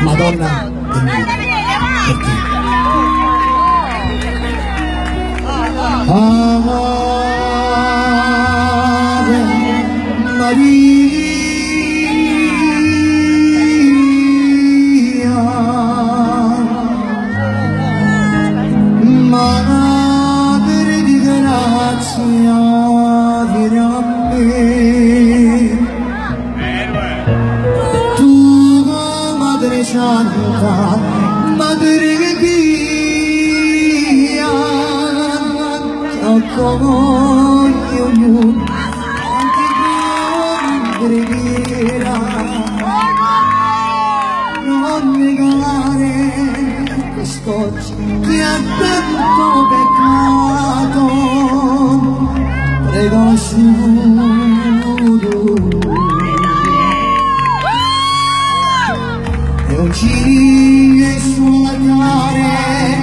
Madonna per te. Ave Maria, Madre di grazia, vieni a me. Tu, Madre Santa, Madre Pia, ti accoglie ognuno, anche con preghiera. Non negare quest'oggi che ha tanto peccato, prego su. E oggi il suo altare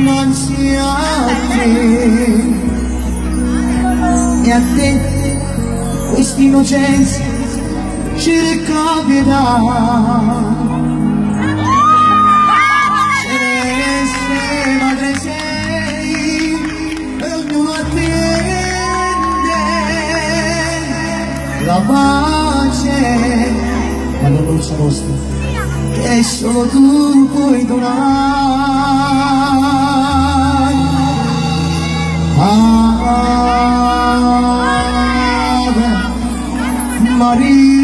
non sia a te, e a te questa innocenza ci recapita. Celeste Madre sei, e ognuno attende la pace, ma la dolce nostra che solo tu puoi donare. Ave Maria.